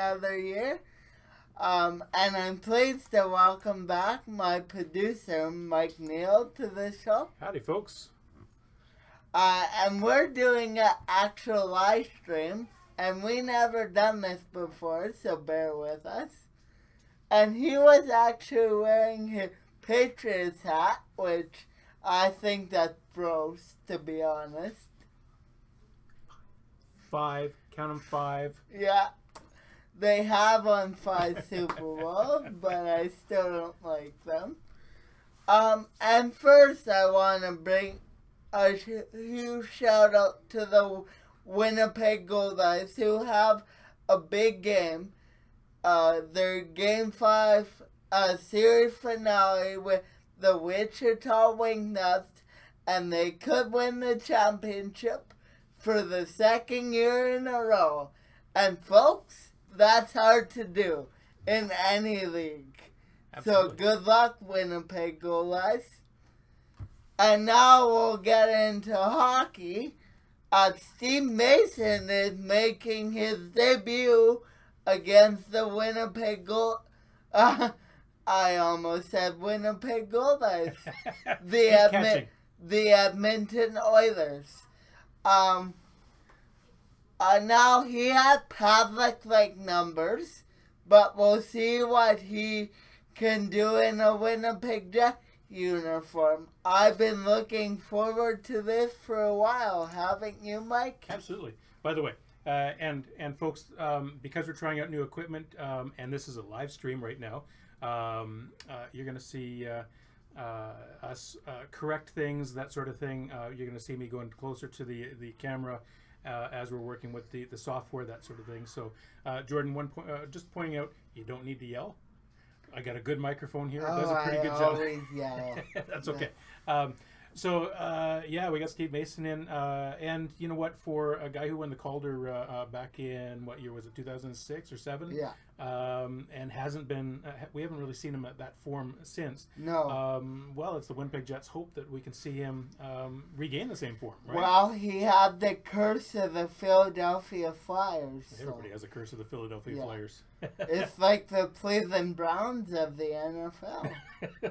another year. And I'm pleased to welcome back my producer, Mike Neal, to the show. Howdy, folks. And we're doing an actual live stream, and we never done this before, so bear with us. And he was actually wearing his Patriots hat, which I think that's gross, to be honest. 5. Count them 5. Yeah. They have won 5 Super Bowls, but I still don't like them. And first I want to bring a huge shout out to the Winnipeg Goldeyes, who have a big game. Their Game 5 series finale with the Wichita Wingnuts, and they could win the championship for the second year in a row. And folks, that's hard to do in any league. Absolutely. So good luck, Winnipeg Goldeyes. And now we'll get into hockey. Steve Mason is making his debut against the Winnipeg I almost said Winnipeg Goldeyes. the Edmonton Oilers. Now he had Pavlik-like numbers, but we'll see what he can do in a Winnipeg Jet uniform. I've been looking forward to this for a while, haven't you, Mike? Absolutely. By the way, and folks, because we're trying out new equipment, and this is a live stream right now, you're going to see us correct things, that sort of thing. You're going to see me going closer to the camera as we're working with the software, that sort of thing. So, Jordan, just pointing out, you don't need to yell. I got a good microphone here. It does a pretty good job. Yell. That's okay. Yeah, we got Steve Mason in, and you know what? For a guy who won the Calder back in, what year was it? 2006 or 7? Yeah. And hasn't been. We haven't really seen him at that form since. No. Well, it's the Winnipeg Jets' hope that we can see him regain the same form, right? Well, he had the curse of the Philadelphia Flyers. Everybody has a curse of the Philadelphia Flyers. It's like the Cleveland Browns of the NFL.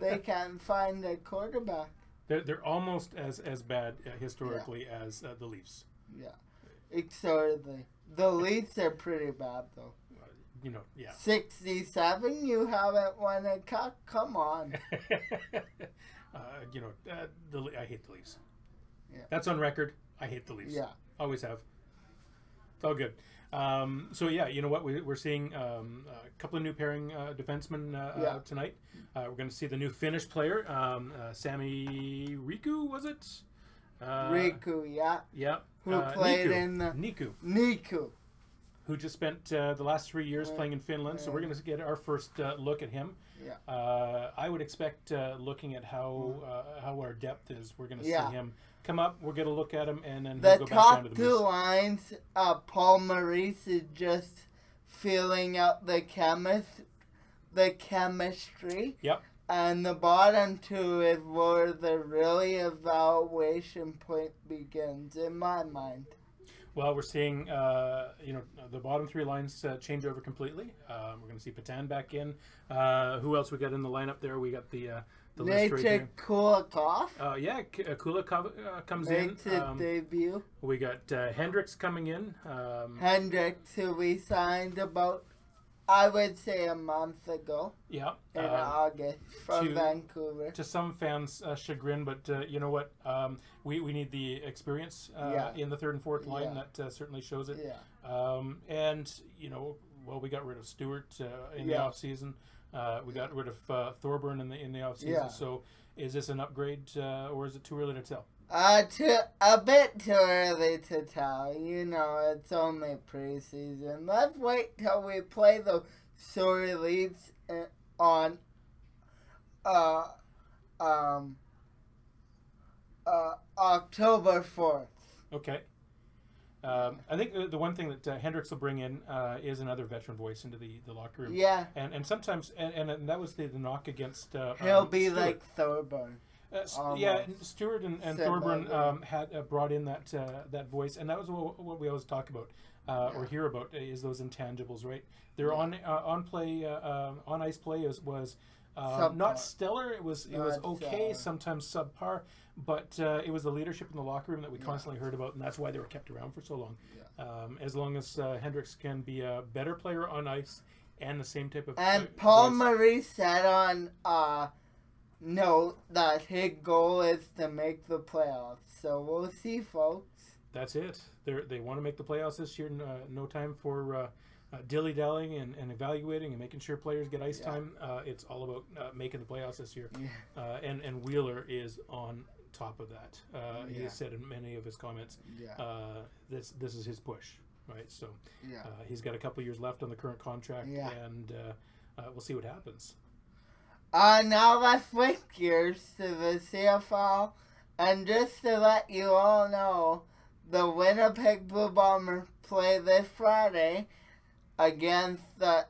They can't find a quarterback. They're almost as bad historically as the Leafs. Yeah, exactly. The Leafs are pretty bad though. You know, yeah. 67, you haven't won a cup. Come on. You know, I hate the Leafs. Yeah. That's on record. I hate the Leafs. Yeah. Always have. It's all good. So yeah, you know what? We're seeing a couple of new pairing defensemen tonight. We're going to see the new Finnish player, Sami Riku, was it? Riku, yeah. Yeah. Who played Niku. in the... Niku. Who just spent the last 3 years playing in Finland. So we're going to get our first look at him. Yeah. I would expect, looking at how our depth is, we're going to see him come up. We'll get a look at him, and then he'll go back down to the top 2 lines, Paul Maurice is just filling out the chemistry. Yep. And the bottom 2 is where the really evaluation point begins, in my mind. Well, we're seeing, you know, the bottom 3 lines change over completely. We're going to see Patan back in. Who else we got in the lineup there? We got the list right here. Kulikov. Yeah, Kulikov comes Makes in. his debut. We got Hendricks coming in. Hendricks, who we signed about, I would say, a month ago. Yeah. In August from Vancouver. To some fans' chagrin, but you know what? We need the experience in the 3rd and 4th line. That certainly shows it. Yeah. And, you know, well, we got rid of Stewart in the offseason. We got rid of Thorburn in the offseason. Yeah. So is this an upgrade or is it too early to tell? A bit too early to tell. You know, it's only preseason. Let's wait till we play the Surrey Leafs on October 4th. Okay. I think the one thing that Hendricks will bring in is another veteran voice into the locker room. Yeah. And sometimes, and that was the knock against he'll be Stewart. like Thorburn. Yeah, Stewart and Thorburn had brought in that voice, and that was what we always talk about. or hear about is those intangibles, right? Their on ice play was not stellar. It was okay, sometimes subpar, but it was the leadership in the locker room that we constantly heard about, and that's why they were kept around for so long. As long as Hendricks can be a better player on ice and the same type of and Paul Marie said on note that his goal is to make the playoffs. So we'll see, folks. That's it. They want to make the playoffs this year. No time for dilly-dallying and evaluating and making sure players get ice time. It's all about making the playoffs this year. And Wheeler is on top of that. He has said in many of his comments, this is his push, right? So he's got a couple years left on the current contract, and we'll see what happens. Now let's switch gears to the CFL, and just to let you all know, the Winnipeg Blue Bombers play this Friday against the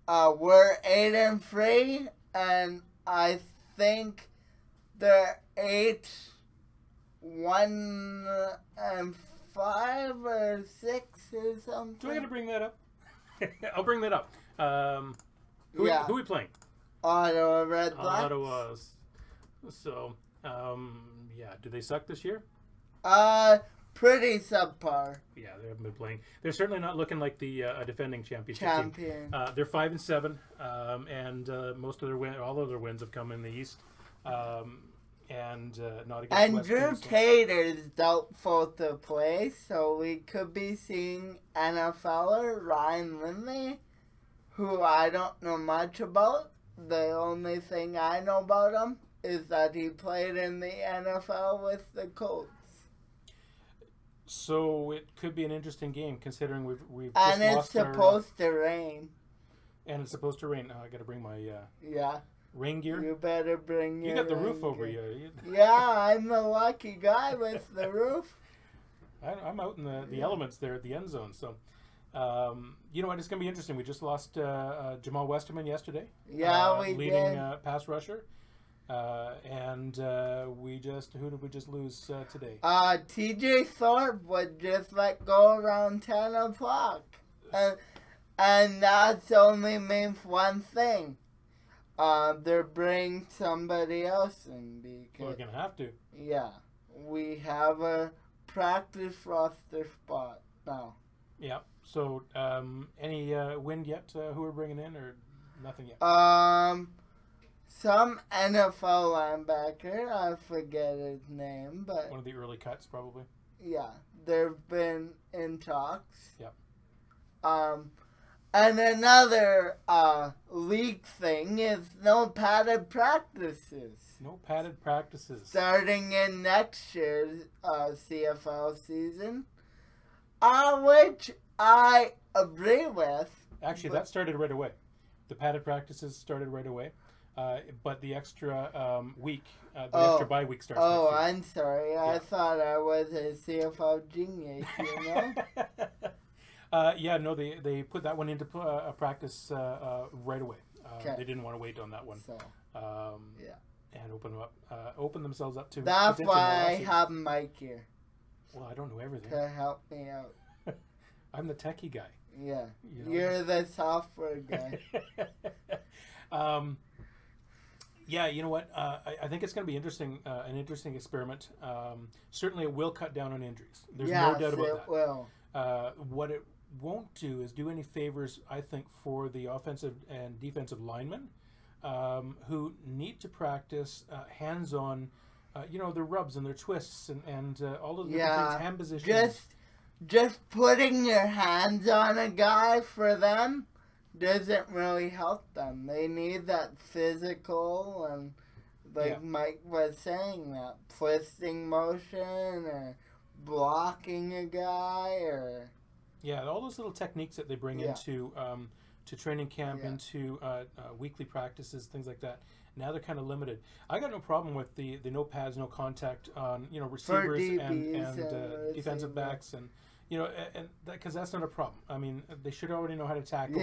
we're 8-3, and I think they're 8-1-5 or 6 or something. Do I got to bring that up? I'll bring that up. Who are we playing? Ottawa Red Blacks. Ottawa. So, do they suck this year? Pretty subpar. Yeah, they haven't been playing. They're certainly not looking like the defending championship team. They're 5-7, and most of all of their wins have come in the East, and not against. And West Drew teams, Tater's doubtful to play, so we could be seeing NFLer Ryan Lindley, who I don't know much about. The only thing I know about him is that he played in the NFL with the Colts. So it could be an interesting game, considering we've just and it's supposed to rain. And it's supposed to rain. I got to bring my rain gear. You better bring your. You got the roof over you. Yeah, I'm the lucky guy with the roof. I'm out in the elements there at the end zone. So, you know what? It's gonna be interesting. We just lost Jamal Westerman yesterday. Yeah, we leading did. Pass rusher. And who did we just lose today? TJ Thorpe would just let go around 10 o'clock. And that's only means one thing. They're bringing somebody else in because... We're going to have to. Yeah. We have a practice roster spot now. Yeah. So, any wind yet? Who we're bringing in or nothing yet? Some NFL linebacker, I forget his name, but... One of the early cuts, probably. Yeah, they've been in talks. Yep. And another league thing is no padded practices. No padded practices. Starting in next year's CFL season, which I agree with. Actually, that started right away. The padded practices started right away. But the extra week, extra bye week starts next year. I'm sorry. I thought I was a CFL genius, you know? No, they put that one into practice right away. They didn't want to wait on that one. So, and open themselves up to... That's why I have Mike here. Well, I don't know everything. To help me out. I'm the techie guy. Yeah. You're the software guy. Yeah, you know what? I think it's going to be interesting, an interesting experiment. Certainly, it will cut down on injuries. There's no doubt about that. It will. What it won't do is do any favors, I think, for the offensive and defensive linemen who need to practice hands-on, their rubs and their twists and all of the different things, hand positions. Just putting your hands on a guy for them doesn't really help them. They need that physical and, Mike was saying, that twisting motion or blocking a guy or... Yeah, all those little techniques that they bring into to training camp, into weekly practices, things like that. Now they're kind of limited. I got no problem with the no pads, no contact on receivers and defensive backs and because that's not a problem. I mean, they should already know how to tackle.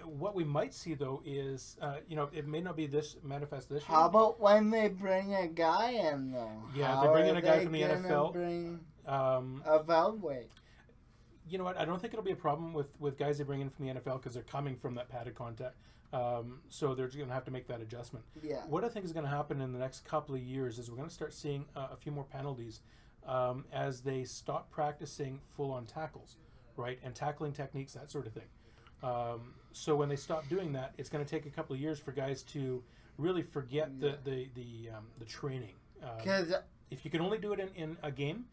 What we might see though is it may not be this manifest this year. How about when they bring a guy in though? Yeah, they bring in a guy from the NFL. Bring a Valway. You know what? I don't think it'll be a problem with guys they bring in from the NFL because they're coming from that padded contact. So they're going to have to make that adjustment. Yeah. What I think is going to happen in the next couple of years is we're going to start seeing a few more penalties as they stop practicing full-on tackles, right, and tackling techniques, that sort of thing. So when they stop doing that, it's going to take a couple of years for guys to really forget the training. Because if you can only do it in a game,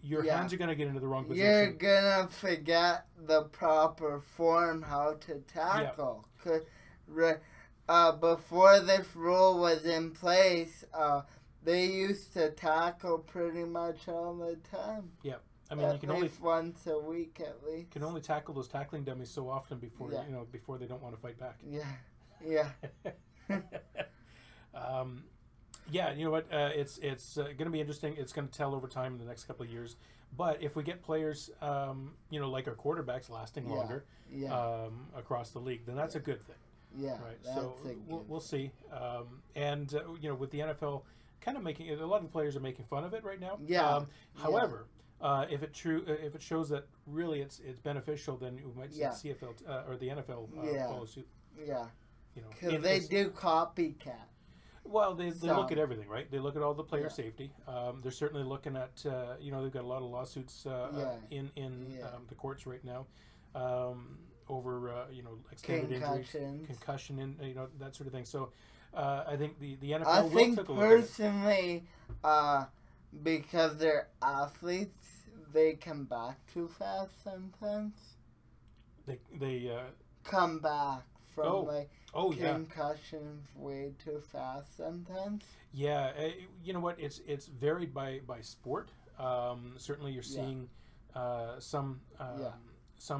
your hands are going to get into the wrong position. You're going to forget the proper form, how to tackle. Cause, before this rule was in place, they used to tackle pretty much all the time. Yeah. I mean, you can only once a week at least. You can only tackle those tackling dummies so often before before they don't want to fight back. Yeah. Yeah, you know what? It's going to be interesting. It's going to tell over time in the next couple of years. But if we get players, like our quarterbacks lasting longer across the league, then that's a good thing. Yeah, right. So we'll see. With the NFL kind of making it, a lot of the players are making fun of it right now. Yeah. However, if it shows that really it's beneficial, then we might see the CFL or the NFL follow suit. Yeah. Because they do copycat. Well, they look at everything, right? They look at all the player safety. They're certainly looking at, they've got a lot of lawsuits in the courts right now over, extended injuries, concussion, and that sort of thing. So I think the NFL I will think take a look personally, because they're athletes, they come back too fast sometimes. They come back from concussions way too fast sometimes. Yeah, you know what? It's varied by sport. Certainly, you're seeing some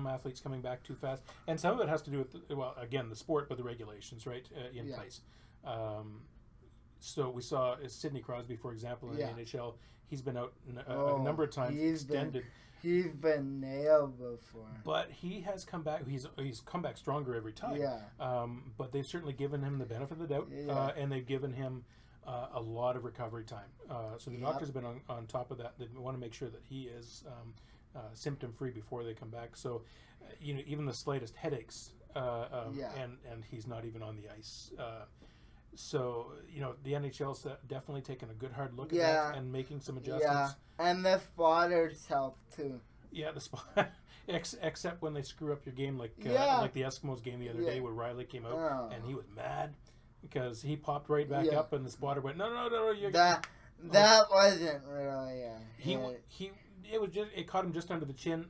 athletes coming back too fast, and some of it has to do with the sport, but the regulations, right, in place. So we saw Sidney Crosby, for example, in the NHL. He's been out a number of times, extended. He's been nailed before, but he has come back. He's come back stronger every time. Yeah. But they've certainly given him the benefit of the doubt, and they've given him a lot of recovery time. So the doctors have been on top of that. They want to make sure that he is symptom free before they come back. So, even the slightest headaches, and he's not even on the ice. So, the NHL's definitely taking a good hard look at that and making some adjustments. Yeah, and the spotters help too. Yeah, the spot, except when they screw up your game, like the Eskimos game the other day where Riley came out and he was mad because he popped right back up and the spotter went, no, that wasn't really it caught him just under the chin.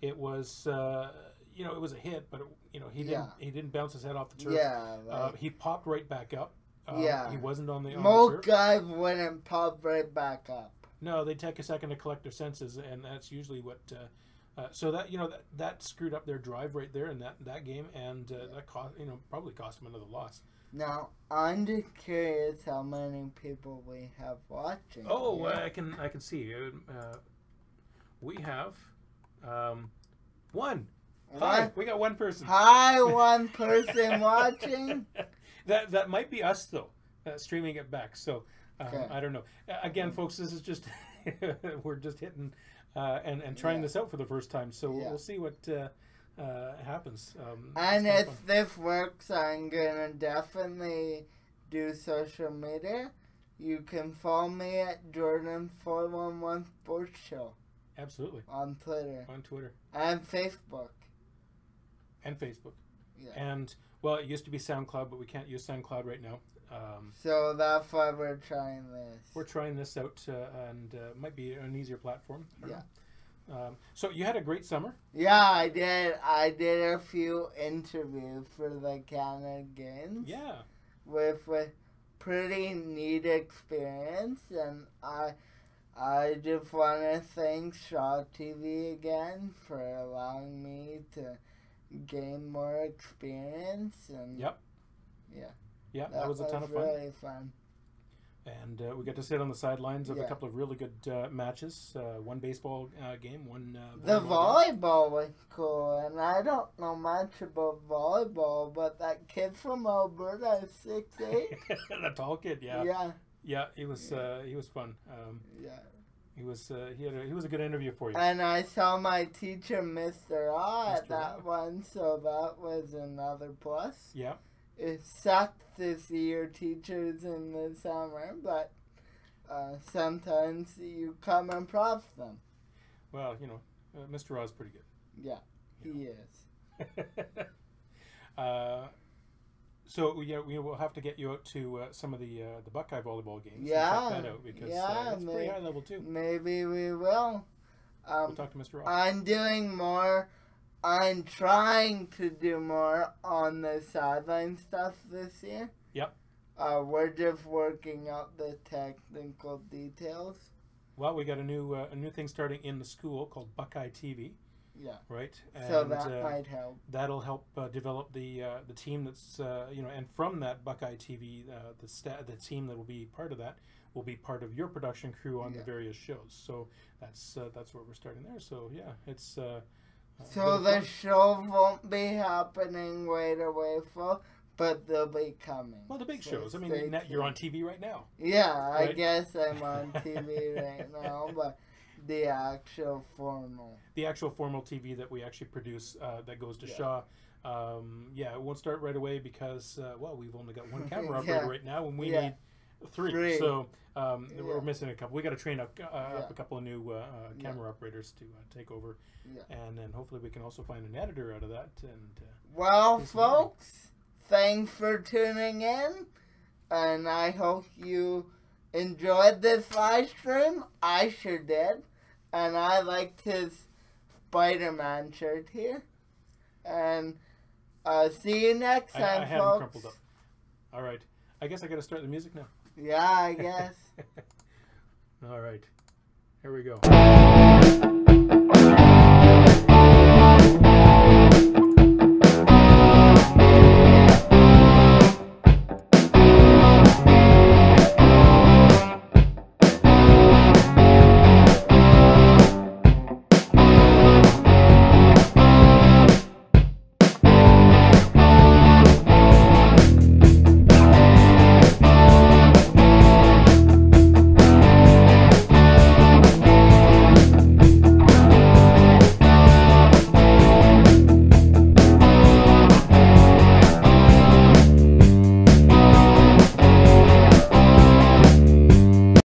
It was it was a hit, but he didn't bounce his head off the turf. Yeah, he popped right back up. He wasn't on the turf. Most guys wouldn't pop right back up. No, they take a second to collect their senses, and that's usually what. So that that screwed up their drive right there in that game, and that probably cost them another loss. Now I'm just curious how many people we have watching. Oh, I can see. We have one. Hi, we got one person. Hi, one person watching. That might be us though, streaming it back. So I don't know. Again, folks, this is just we're just hitting and trying this out for the first time. So we'll see what happens. And if this works, I'm gonna definitely do social media. You can follow me at Jordan411 Sports Show. Absolutely. On Twitter. And Facebook. Yeah. And it used to be SoundCloud, but we can't use SoundCloud right now. So that's why we're trying this. We're trying this out, and might be an easier platform. So you had a great summer. Yeah, I did. I did a few interviews for the Canada Games. Yeah. With pretty neat experience, and I just want to thank Shaw TV again for allowing me to gain more experience. And that was a ton of fun. Really fun. And we got to sit on the sidelines of a couple of really good matches. One baseball game, one the volleyball was cool, and I don't know much about volleyball, but that kid from Alberta is 6'8". The tall kid, yeah. Yeah, he was fun. He was he was a good interview for you. And I saw my teacher, Mr. Ah, at Mr. that Ah. one, so that was another plus. Yeah. It sucked to see your teachers in the summer, but sometimes you come and prof them. Well, you know, Mr. Raw is pretty good. Yeah, he is. So yeah, we will have to get you out to some of the Buckeye volleyball games. Yeah, and check that out because it's pretty high level too. Maybe we will. We'll talk to Mr. Ross. I'm doing more. I'm trying to do more on the sideline stuff this year. Yep. We're just working out the technical details. Well, we got a new thing starting in the school called Buckeye TV. Yeah. Right. So that might help. That'll help develop the team that's you know, and from that Buckeye TV, the team that will be part of that will be part of your production crew on the various shows. So that's where we're starting there. So yeah, it's. So the show won't be happening right away, but they'll be coming. Well, the big so shows. I mean, you're on TV right now. Yeah, right? I guess I'm on TV right now, but the actual formal. The actual formal TV that we actually produce that goes to Shaw. Yeah, it won't start right away because, well, we've only got one camera operator right now, and we need three. So we're missing a couple. We got to train up a couple of new camera operators to take over, and then hopefully we can also find an editor out of that. And well, folks, thanks for tuning in, and I hope you enjoyed this live stream. I sure did, and I liked his Spider-Man shirt here. And see you next time, I have them crumpled up. All right. I guess I got to start the music now. Yeah, I guess. All right. Here we go.